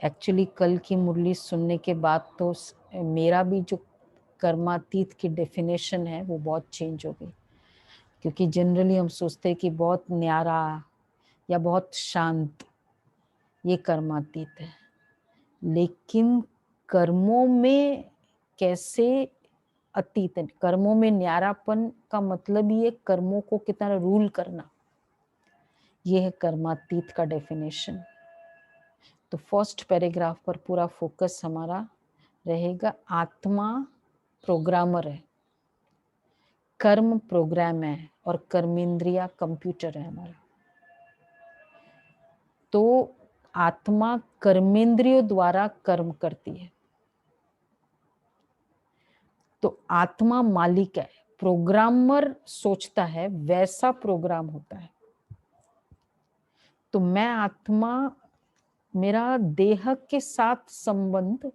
Actually कल की मुरली सुनने के बाद तो मेरा भी जो कर्मातीत की डेफिनेशन है वो बहुत चेंज हो गई, क्योंकि जनरली हम सोचते हैं कि बहुत न्यारा या बहुत शांत ये कर्मातीत है, लेकिन कर्मों में कैसे अतीत है। कर्मों में न्यारापन का मतलब ही है कर्मों को कितना रूल करना, ये है कर्मातीत का डेफिनेशन। तो फर्स्ट पैराग्राफ पर पूरा फोकस हमारा रहेगा। आत्मा प्रोग्रामर है, कर्म प्रोग्राम है और कर्मेंद्रिया कंप्यूटर है हमारा। तो आत्मा कर्मेंद्रियों द्वारा कर्म करती है, तो आत्मा मालिक है। प्रोग्रामर सोचता है वैसा प्रोग्राम होता है। तो मैं आत्मा, मेरा देह के साथ संबंध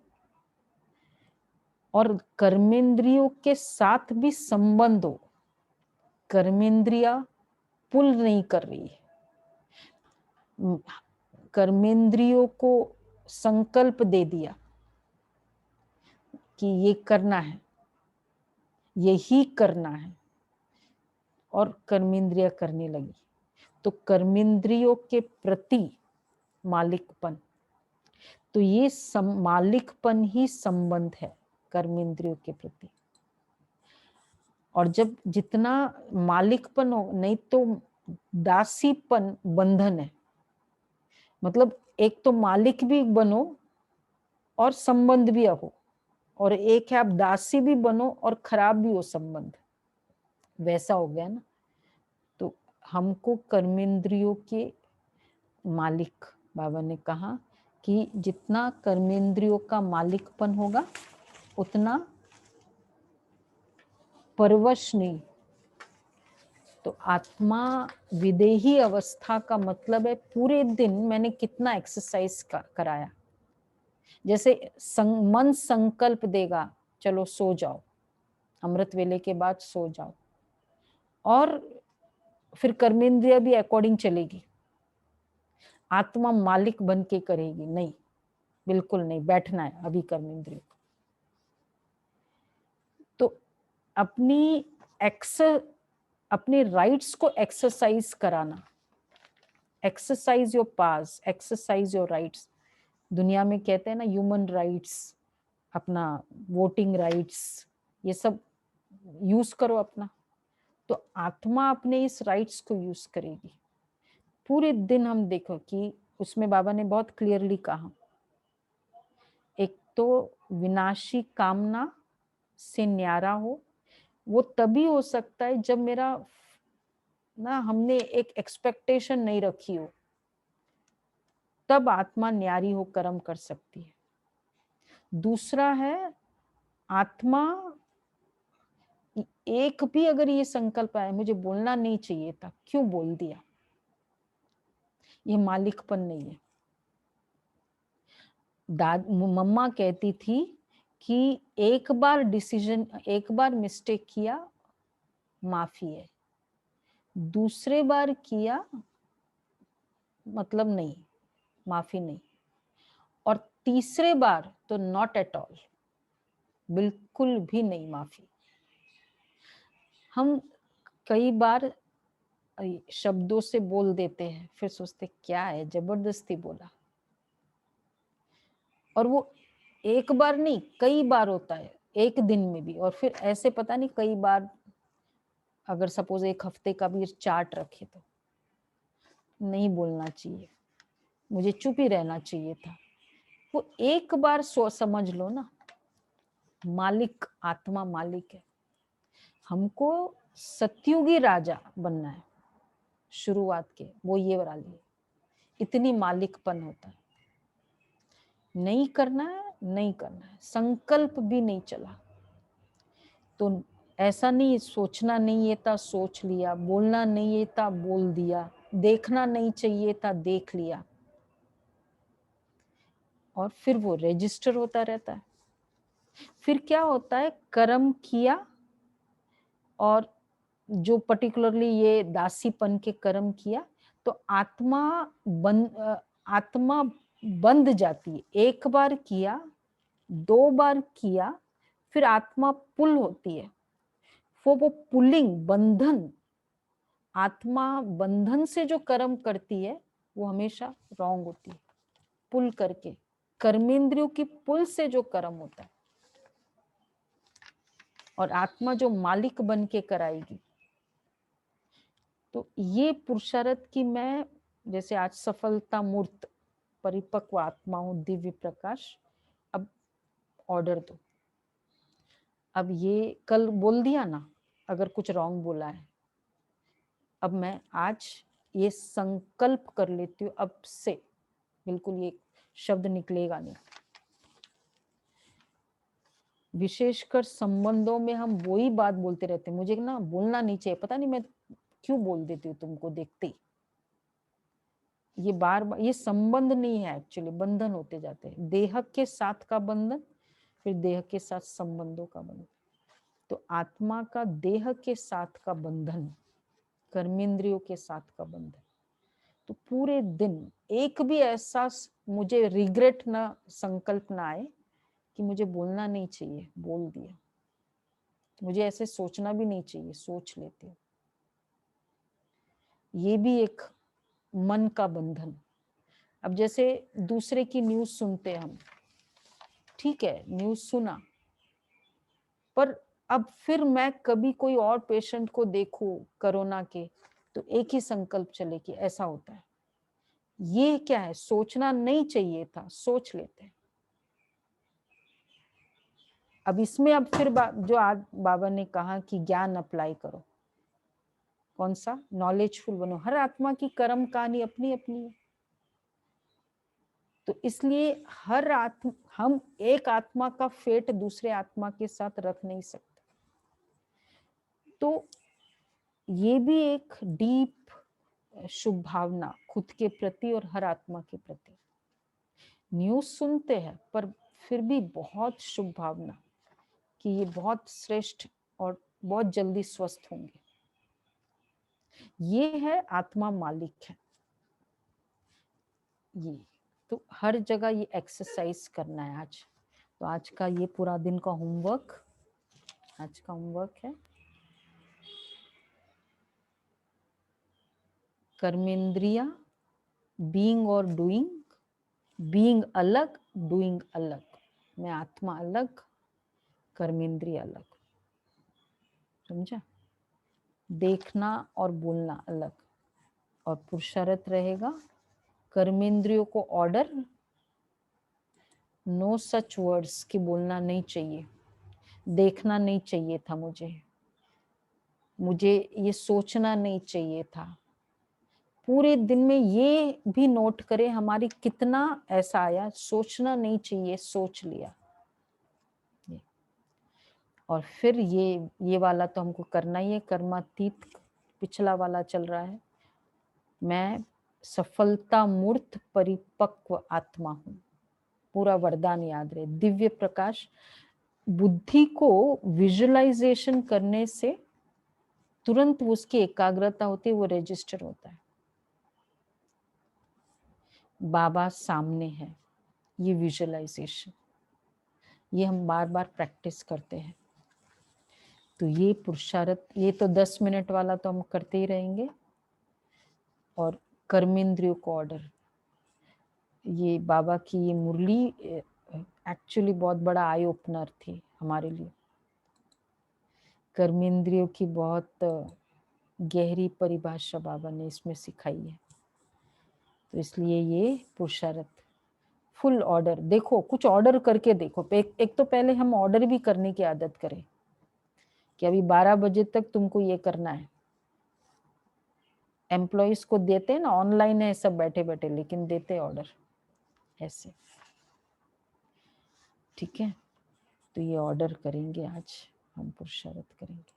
और कर्मेंद्रियों के साथ भी संबंध हो, कर्मेंद्रिया पुल नहीं कर रही है। कर्मेंद्रियों को संकल्प दे दिया कि ये करना है, यही करना है, और कर्मेंद्रिया करने लगी। तो कर्मेंद्रियों के प्रति मालिकपन, तो ये मालिकपन ही संबंध है कर्मेंद्रियों के प्रति। और जब जितना मालिकपन हो, नहीं तो दासीपन बंधन है। मतलब एक तो मालिक भी बनो और संबंध भी हो, और एक है आप दासी भी बनो और खराब भी हो संबंध, वैसा हो गया ना। तो हमको कर्मेंद्रियों के मालिक, बाबा ने कहा कि जितना कर्मेंद्रियों का मालिकपन होगा उतना परवश नहीं। तो आत्मा विदेही अवस्था का मतलब है पूरे दिन मैंने कितना एक्सरसाइज कराया। जैसे मन संकल्प देगा चलो सो जाओ, अमृत वेले के बाद सो जाओ, और फिर कर्मेंद्रिया भी अकॉर्डिंग चलेगी। आत्मा मालिक बन के करेगी नहीं, बिल्कुल नहीं, बैठना है अभी कर्मेंद्रिय को। तो अपने राइट्स को एक्सरसाइज कराना, exercise your pass, exercise your rights. दुनिया में कहते हैं ना ह्यूमन राइट्स, अपना वोटिंग राइट्स, ये सब यूज करो अपना। तो आत्मा अपने इस राइट्स को यूज करेगी पूरे दिन। हम देखो कि उसमें बाबा ने बहुत क्लियरली कहा, एक तो विनाशी कामना से न्यारा हो, वो तभी हो सकता है जब मेरा ना हमने एक एक्सपेक्टेशन नहीं रखी हो, तब आत्मा न्यारी हो कर्म कर सकती है। दूसरा है आत्मा, एक भी अगर ये संकल्प आए मुझे बोलना नहीं चाहिए था, क्यों बोल दिया, ये मालिकपन नहीं है। मम्मा कहती थी कि एक बार डिसीजन, एक बार मिस्टेक किया माफी है, दूसरे बार किया मतलब नहीं, माफी नहीं, और तीसरे बार तो नॉट एट ऑल, बिल्कुल भी नहीं माफी। हम कई बार शब्दों से बोल देते हैं, फिर सोचते क्या है, जबरदस्ती बोला। और वो एक बार नहीं कई बार होता है, एक दिन में भी, और फिर ऐसे पता नहीं कई बार। अगर सपोज एक हफ्ते का भी चार्ट रखे तो नहीं बोलना चाहिए, मुझे चुप ही रहना चाहिए था। वो एक बार समझ लो ना, मालिक आत्मा मालिक है। हमको सत्युगी राजा बनना है शुरुआत के, वो ये वाली इतनी मालिकपन होता है। नहीं करना है, नहीं करना है, संकल्प भी नहीं चला तो ऐसा नहीं, सोचना नहीं था सोच लिया, बोलना नहीं था बोल दिया, देखना नहीं चाहिए था देख लिया, और फिर वो रजिस्टर होता रहता है। फिर क्या होता है, कर्म किया, और जो पर्टिकुलरली ये दासीपन के कर्म किया, तो आत्मा बंध जाती है। एक बार किया, 2 बार किया, फिर आत्मा पुल होती है। वो पुलिंग, बंधन, आत्मा बंधन से जो कर्म करती है वो हमेशा रॉन्ग होती है। पुल करके, कर्मेंद्रियों की पुल से जो कर्म होता है, और आत्मा जो मालिक बन के कराएगी। तो ये पुरुषार्थ की मैं, जैसे आज सफलता मूर्त परिपक्व आत्मा हूं, दिव्य प्रकाश, अब ऑर्डर दो। अब ये कल बोल दिया ना, अगर कुछ रॉन्ग बोला है, अब मैं आज ये संकल्प कर लेती हूँ, अब से बिल्कुल ये शब्द निकलेगा नहीं। विशेषकर संबंधों में हम वही बात बोलते रहते हैं, मुझे ना बोलना नहीं चाहिए, पता नहीं मैं क्यों बोल देती हूँ तुमको देखते ही। ये बार बार, ये संबंध नहीं है एक्चुअली, बंधन होते जाते हैं। देह के साथ का बंधन, फिर देह के साथ संबंधों का बंधन। तो आत्मा का देह के साथ का बंधन, कर्मेंद्रियों के साथ का बंधन। तो पूरे दिन एक भी ऐसा मुझे रिग्रेट ना, संकल्प ना आए कि मुझे बोलना नहीं चाहिए, बोल दिया। मुझे ऐसे सोचना भी नहीं चाहिए, सोच लेती हूँ। ये भी एक मन का बंधन। अब जैसे दूसरे की न्यूज सुनते हैं हम, ठीक है न्यूज सुना, पर अब फिर मैं कभी कोई और पेशेंट को देखूं कोरोना के, तो एक ही संकल्प चले कि ऐसा होता है। ये क्या है, सोचना नहीं चाहिए था, सोच लेते हैं। अब इसमें अब फिर जो आज बाबा ने कहा कि ज्ञान अप्लाई करो, कौन सा, नॉलेजफुल बनो। हर आत्मा की कर्म कहानी अपनी अपनी है। तो इसलिए हर आत्मा, हम एक आत्मा का फेट दूसरे आत्मा के साथ रख नहीं सकते। तो ये भी एक डीप शुभ भावना खुद के प्रति और हर आत्मा के प्रति। न्यूज सुनते हैं पर फिर भी बहुत शुभ भावना कि ये बहुत श्रेष्ठ और बहुत जल्दी स्वस्थ होंगे। ये है आत्मा मालिक है। ये तो हर जगह ये एक्सरसाइज करना है आज। तो आज का ये पूरा दिन का होमवर्क, आज का होमवर्क है कर्मेंद्रिया, बीइंग और डूइंग, बीइंग अलग, डूइंग अलग। मैं आत्मा अलग, कर्मेंद्रिय अलग, समझा। देखना और बोलना अलग, और पुरुषार्थ रहेगा कर्मेंद्रियों को ऑर्डर, नो सच वर्ड्स कि बोलना नहीं चाहिए, देखना नहीं चाहिए था, मुझे ये सोचना नहीं चाहिए था। पूरे दिन में ये भी नोट करें हमारी कितना ऐसा आया, सोचना नहीं चाहिए, सोच लिया। और फिर ये वाला तो हमको करना ही है, कर्मातीत पिछला वाला चल रहा है। मैं सफलता मूर्त परिपक्व आत्मा हूं, पूरा वरदान याद रहे। दिव्य प्रकाश, बुद्धि को विजुअलाइजेशन करने से तुरंत उसकी एकाग्रता होती है, वो रजिस्टर होता है। बाबा सामने है, ये विजुअलाइजेशन, ये हम बार बार प्रैक्टिस करते हैं। तो ये पुरुषार्थ, ये तो 10 मिनट वाला तो हम करते ही रहेंगे। और कर्मेंद्रियों को ऑर्डर, ये बाबा की ये मुरली एक्चुअली बहुत बड़ा आई ओपनर थी हमारे लिए। कर्मेंद्रियों की बहुत गहरी परिभाषा बाबा ने इसमें सिखाई है। तो इसलिए ये पुरुषार्थ फुल ऑर्डर, देखो कुछ ऑर्डर करके देखो। एक तो पहले हम ऑर्डर भी करने की आदत करें कि अभी 12 बजे तक तुमको ये करना है। एम्प्लॉइज को देते हैं ना, ऑनलाइन है सब बैठे बैठे, लेकिन देते ऑर्डर ऐसे, ठीक है। तो ये ऑर्डर करेंगे आज, हम पुरुषार्थ करेंगे।